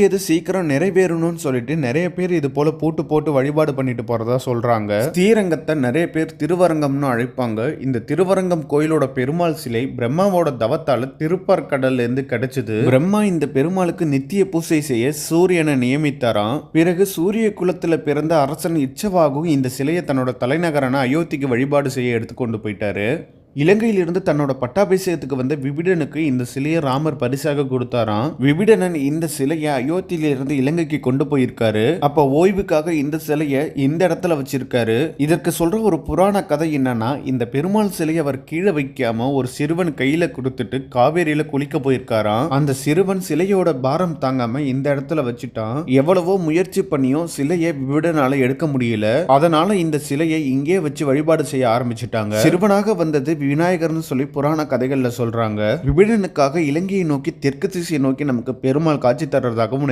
இது சீக்கிரம் நிறைவேறணும்னு சொல்லிட்டு நிறைய பேர் இது போல போட்டு போட்டு வழிபாடு பண்ணிட்டு போறதா சொல்றாங்க. ஸ்ரீரங்கத்தை நிறைய பேர் திருவரங்கம்னு அழைப்பாங்க. இந்த திருவரங்கம் கோயிலோட பெருமாள் சிலை பிரம்மாவோட தவத்தால திருப்பார்கடல்ல இருந்து கிடைச்சது. பிரம்மா இந்த பெருமாளுக்கு நித்திய பூசை செய்ய சூரியனை நியமித்தாராம். பிறகு சூரிய குலத்துல பிறந்த அரசன் இச்சவாகு இந்த சிலையை தன்னோட தலைநகரான அயோத்திக்கு வழிபாடு செய்ய எடுத்துக்கொண்டு போயிட்டாரு. இலங்கையிலிருந்து தன்னோட பட்டாபிஷேகத்துக்கு வந்த விபிடனுக்கு இந்த சிலையை ராமர் பரிசாக கொடுத்தாராம். விபிடனன் இந்த சிலையை அயோத்தியிலிருந்து இலங்கைக்கு கொண்டு போயிருக்காரு. அப்ப ஓய்வுக்காக இந்த சிலையை இந்த இடத்துல வச்சிருக்காரு. இதற்கு சொல்ற ஒரு புராண கதை என்னன்னா, இந்த பெருமாள் சிலையை அவர் கீழே வைக்காம ஒரு சிறுவன் கையில கொடுத்துட்டு காவேரியில குளிக்க போயிருக்காராம். அந்த சிறுவன் சிலையோட பாரம் தாங்காம இந்த இடத்துல வச்சுட்டான். எவ்வளவோ முயற்சி பண்ணியும் சிலையை விபிடனால எடுக்க முடியல. அதனால இந்த சிலையை இங்கே வச்சு வழிபாடு செய்ய ஆரம்பிச்சுட்டாங்க. சிறுவனாக வந்தது விநாயகர்னு சொல்லி புராண கதைகள்ல சொல்றாங்க. விபிடனுக்காக இலங்கையை நோக்கி தெற்கு திசையை நோக்கி நமக்கு பெருமாள் காட்சி தர்றதாகவும்